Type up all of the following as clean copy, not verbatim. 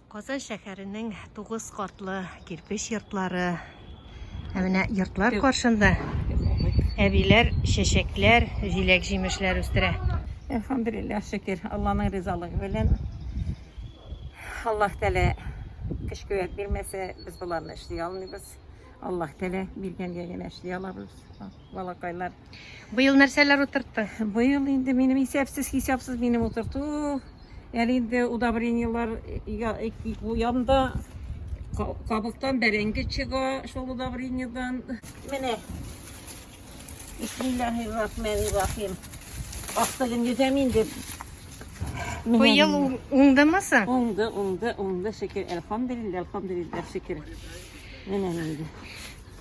Казан шәһәренең 9 катлы кирпеч йортлары. Менә йортлар каршында әбиләр чәчәкләр, җиләк җимешләр үстерә. Elhamdülillah şükür Allah'ın rızalığı bilen. Allah Teala kış köyet bilmese biz bunlarla işleyelim. Allah Teala bilgen yegene işleyelim. Valakaylar. Bu yıl нәрсәләр утыртты? Bu yıl indi benim hesapsız benim oturdu. Elinde udabrinyalar bu yanda kabuktan berengi çıga şu udabrinyadan. Mene. Bismillahirrahmanirrahim. Aktagın yüzemindi. Bu yıl uңды mısın? Uңды şükür. Elhamdülillah şükür. Mene indi.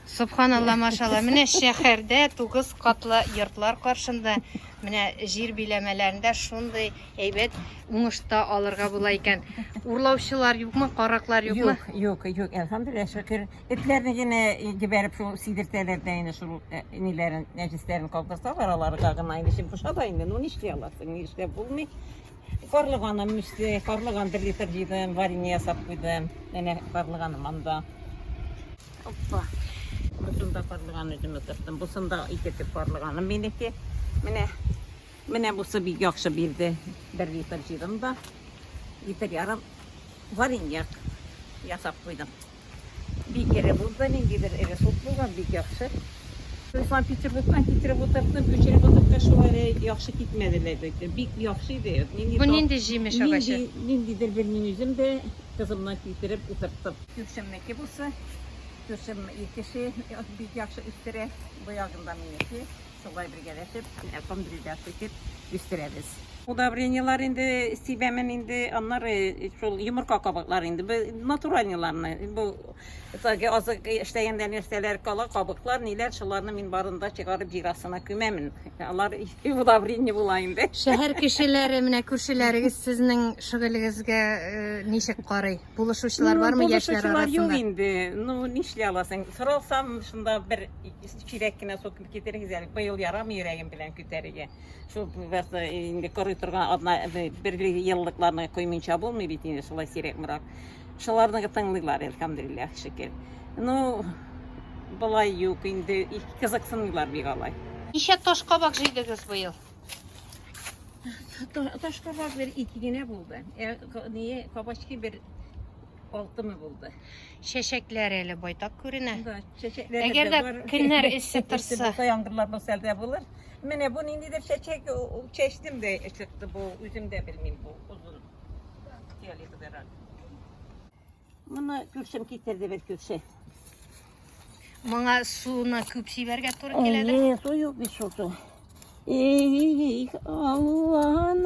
Subhanallah, maşallah. Менә шәһәрдә 9 катлы йортлар каршында, менә җир биләмәләрендә шундый әйбәт уңышта алырга була икән. Урлаучылар юкмы, караклар юкмы? Yok. Elhamdülillah şükür. Etlerini yine geberip şu sidirtelerden yine şu nilerin, necislerin kaldırsalar araları kağınayın. Şimdi kuşa da indi. Onu işleyelasın. İşte bulmuyor. Karlıganım müstü, karlıgan 1 litre yedim, varineye sap koydum. Yine karlıganım anda. Hoppa. Busunda karlıgan özümü tuttum. Busunda 2 tip karlıganım. Benimki, mene busu bir yakşı birdi. 1 litre yedim da. Litre yarım varineye yasap koydum. Bir kere buradan indidir, eve sokluğum bir yakşı. Sen Peterburg'dan getirip oturttum, köçerek oturttum, şöyle yakşı gitmediler. Bir yakşıydı. Bu nindi jimiş ağaçı? Nindidir benim yüzümde, kızımla getirip oturttum. Kürşümdeki busu, kürşüm ikisi, bir yakşı üstüre, bu yağında minneki, şolay bir geleşip, elhamdülillah şükür, üstüreriz. Udabrinyalar indi, sibemen indi, onlar yumurka kabuklar indi, bu naturalyalarını, bu azı işleyenden üsteler kala kabuklar, neler şunlarını minbarında çıkarıp cirasına kümemin. Onlar udabrinya bulayındı. Şəhər kişiləri, менә күршеләрегез sizning şөгылегезгә ничек карый? Булышучылар бармы яшьләр Buluşucular yok арасында? indi, nişli alasın. Soralsam şunda bir çirekkine sokup getiririz yani, bu yıl yaram yüreğim bilen küteriye. Şu indi koruyturgan adına bir yıllıklarını koymayınca bulmuyor bittiğinde şulay sirek mırak. Şularını tanıdılar elhamdülillah şükür. Balay yok indi, kızıksınlar bir alay. Ничә таш кабак җыйдыгыз бу ел? Taş kabak bir 2 güne buldu. Niye? Kabaçki bir 6 mı buldu? Чәчәкләр әле байтак күренә. Çiçekler Әгәр дә көннәр эссе торса, yangırlar bu selde bulur. Mene bunu indi de çiçek çeştim de çıktı bu üzüm de bilmem bu uzun. Diyaleti de Bunu gülşem getirdi bir gülşe. моңа суны күп сибәргә туры киләдер. Su yok bir su. Ey Allah'ın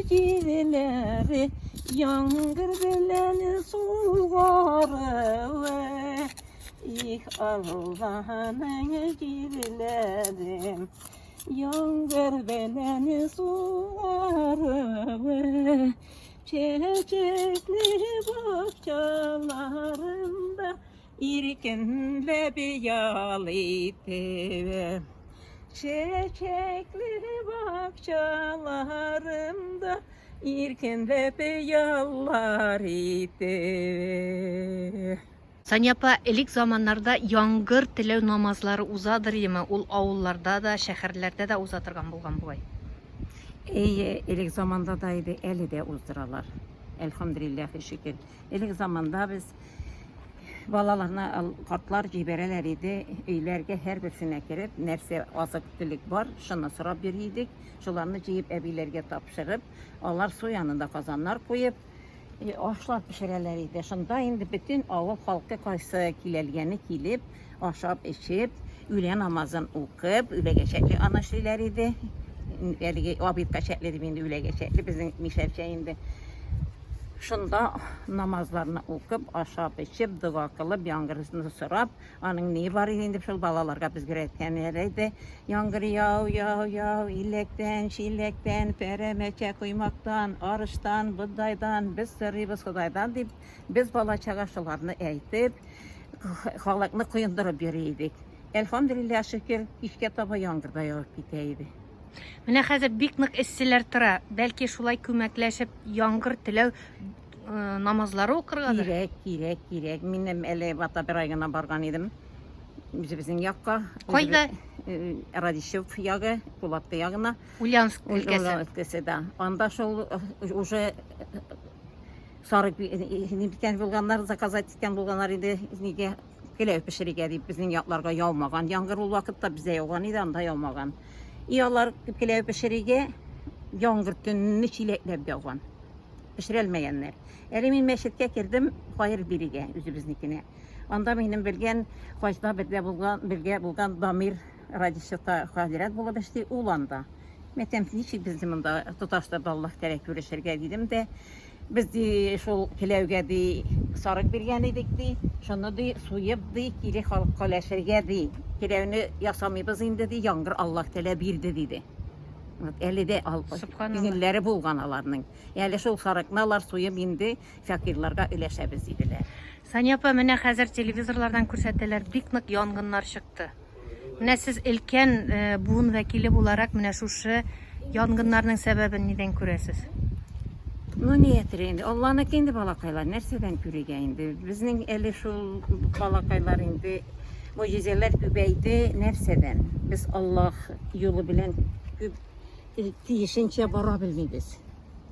cileleri yangır bilen suları. Ey Allah'ın cileleri yangır bilen suları. Çiçekli bahçelerinde İrkinle bir yalıydı. Çiçekli bahçelerinde İrkinle bir yallar idi. Сания апа, элек заманнарда яңгыр теләү намазлары узадыр име? Ул авылларда да, шәһәрләрдә дә уза торган булган бугай. Elek zamanda daydı, eli de uzduralar. Elhamdülillah şükür. Elek zamanda biz balalarına kartlar cibereler idi. Öylerge her birisine girip, nerse azıktılık var, şuna sıra biriydik. Şularını ciyip ebilerge tapşırıp, onlar su yanında kazanlar koyup, aşlar pişireler idi. Şunda indi bütün avul halkı kaysı kilelgeni kilip, aşap içip, üle namazın okuyup, üle geçekli anaşriler idi. Abid kaçekleri bindi üle geçekli, bizim mişevçeyindi. Şunda namazlarını okuyup, aşağı içip, dua kılıp, yangırısını sırap, onun neyi var idi, şu balalarga biz göretkenleriydi. Yangır yav, illekten, şillekten, peremeçe kuymaktan, arıştan, buddaydan, biz sırrıyız Hudaydan deyip, biz bala çağaşılarını eğitip, halakını kuyundurup yürüydik. Elhamdülillah şükür, işke taba yangırda yağıp giteydi. Менә хәзер бик нык эсселәр тора. Бәлки шулай күмәкләшеп яңгыр теләү намазлары укыргадыр. Кирәк. Минем әле бата бер ай гына барган идем. Үзебезнең якка. Кайда? Радищев ягы, Кулатка ягына. Ульяновск өлкәсе. Өлкәсе да. Анда шул уже сарык биткән булганнар, заказать иткән булганнар иде. Нигә келәү пешерергә дип безнең якларга яумаган. Яңгыр ул вакытта бездә яуган иде, анда яумаган. И алар келәү пешерергә яңгыр төнне чиләкләп яуган. Пешерелмәгәннәр. Әле мин мәчеткә кирдем, хайыр биригә, үзебезнекенә. Анда минем белгән Хаҗда бергә булган Дамир Радищевта хәзрәт булып эшли ул анда. Мәтәм ничек безнең монда тоташтырды Аллаһ кәрәк күрешергә дидем дә, без шул келәүгә сарык биргән идек ди, шуны суеп кире халыкка ләшергә ди. Келәүне ясамыйбыз инде ди, яңгыр Аллаһ тәлә бирде диде. Әле дә күңелләре булган аларның. Әле шул сарыкны алар суеп инде фәкыйрьләргә өләшәбез диделәр. Сания апа, менә хәзер телевизорлардан күрсәтәләр, бик нык янгыннар чыкты. Менә сез өлкән буын вәкиле буларак, менә шушы янгыннарның сәбәбен нидән күрәсез? Ну ниятер инде, Аллаһныкы инде балакайлар, нәрсәдән күрегә инде. Безнең әле шул балакайлар инде мөҗизәләр күбәйде, нәрсәдән? Без Аллаһ юлы белән тиешенчә бара белмибез.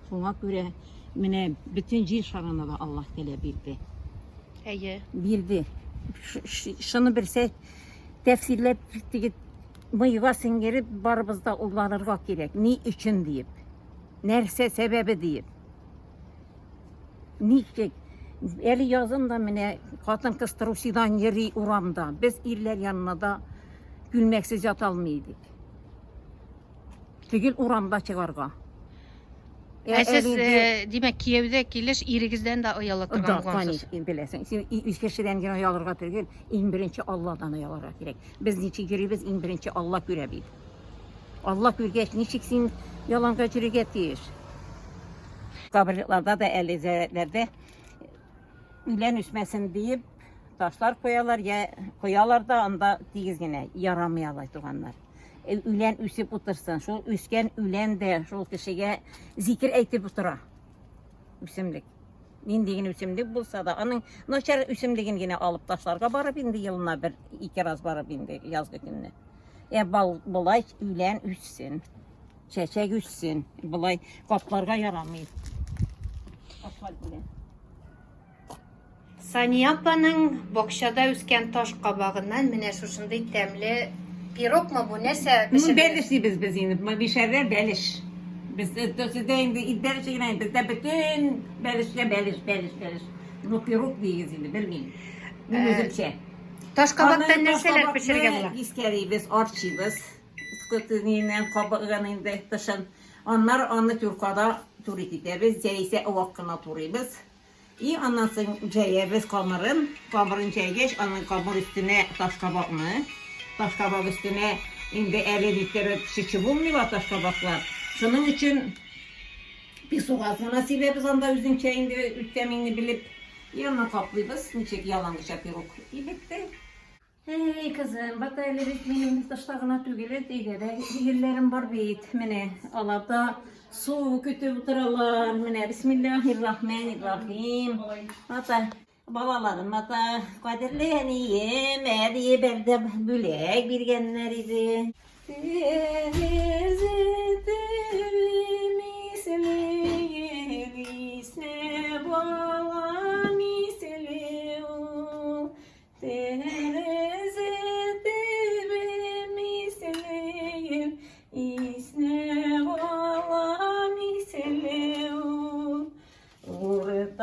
Шуңа күрә менә бөтен җир шарына да Аллаһ тәлә бирде. Әйе. Бирде. Шуны берсә тәфсирләп тигез мыйга сеңгереп барыбыз да улланырга кирәк. Ни өчен диеп? Нәрсә сәбәбе диеп? Ничек? Әле язын да менә хатын-кыз трусидан йөри урамда. Без ирләр янына да күлмәксез ята алмыйдык. Төгел урамда чыгарга. Сез, димәк, кияүдә килеш ирегездән дә ояла торган булгансыз. Беләсең, син үз кешедән генә оялырга түгел, иң беренче Аллаһдан оялырга кирәк. Без ничек йөрибез, иң беренче Аллаһ күрә бит. Аллаһ күргәч, ничек син яланга йөрергә тиеш? Каберларда да әле зәретләрдә үлән үсмәсен диеп ташлар куялар да анда тигез генә ярамый алай туганнар. Үлән үсеп утырсын, шул үскән үлән дә шул кешегә зикр әйтеп утыра. Үсемлек. Нинди генә үсемлек булса да, аның начар үсемлеген генә алып ташларга барып инде елына бер ике раз барып инде язгы көнне. Булай үлән үссен, чәчәк үссен, булай капларга ярамый. Сания апаның бакчада үскән таш кабагыннан менә шушындый тәмле пирог ма бу нәрсә пешерәбез? Бәлеш без инде, бишәрдә бәлеш. Без төседә инде идәр чигенә, бездә бөтен бәлеш. Ну пирог дигез инде, белмим. Үземчә. Таш кабактан нәрсәләр пешерергә була? Искәрибез, арчибыз. Скотиннән кабыгын инде тышын. Аннар аны туркада турит итәбез, җәйсә авак кына турыйбыз. И аннан соң җәябез камырын җәйгәч, аның камыр өстенә таш кабакны. Таш кабак üstüne indi әле битләре шичи булмыйлар таш кабаклар. Шуның өчен bir сугасына сибәбез анда үзенчә инде үткәнеңне белеп, янына каплыйбыз, ничек ялангыча пирог. И бетте. Эй, кызым, бата әле бит минем ташта гына түгел, дигәдә җирләрем бар бит. Менә аларда су көтеп утыралар. Менә бисмиллаһир-рахманир-рахим. Бата балаларым, ата, кадерле әнием, әдие бәрдә бүләк биргәннәр иде.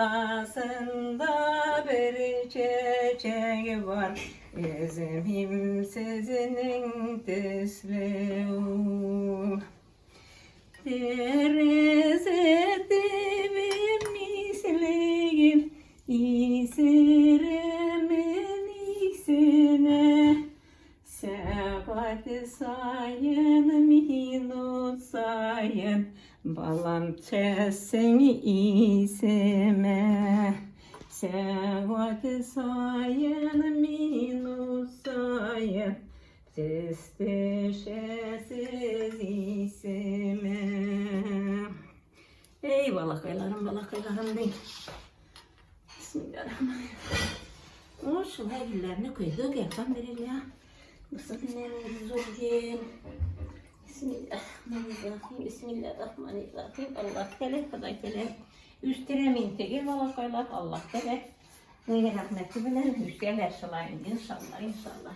Ortasında bir çiçek var, üzümüm sözünün tüslü. Terezettimin misliyim, isirimin isine. Saat sayın, minut sayın, balam çesin isime. Saat sayın, minut sayın, tüstüşesiz isime. Ey balakaylarım, balakaylarım benim. Bismillahirrahmanirrahim. O şu hayırlarını koyduk elhamdülillah. Bu seferlerimiz zor değil. Bismillahirrahmanirrahim. Bismillahirrahmanirrahim. Allah kele kadar kele. Üsteremin tegel valakaylar Allah kele. Ne rahmeti bilen üsteler şalayın inşallah inşallah.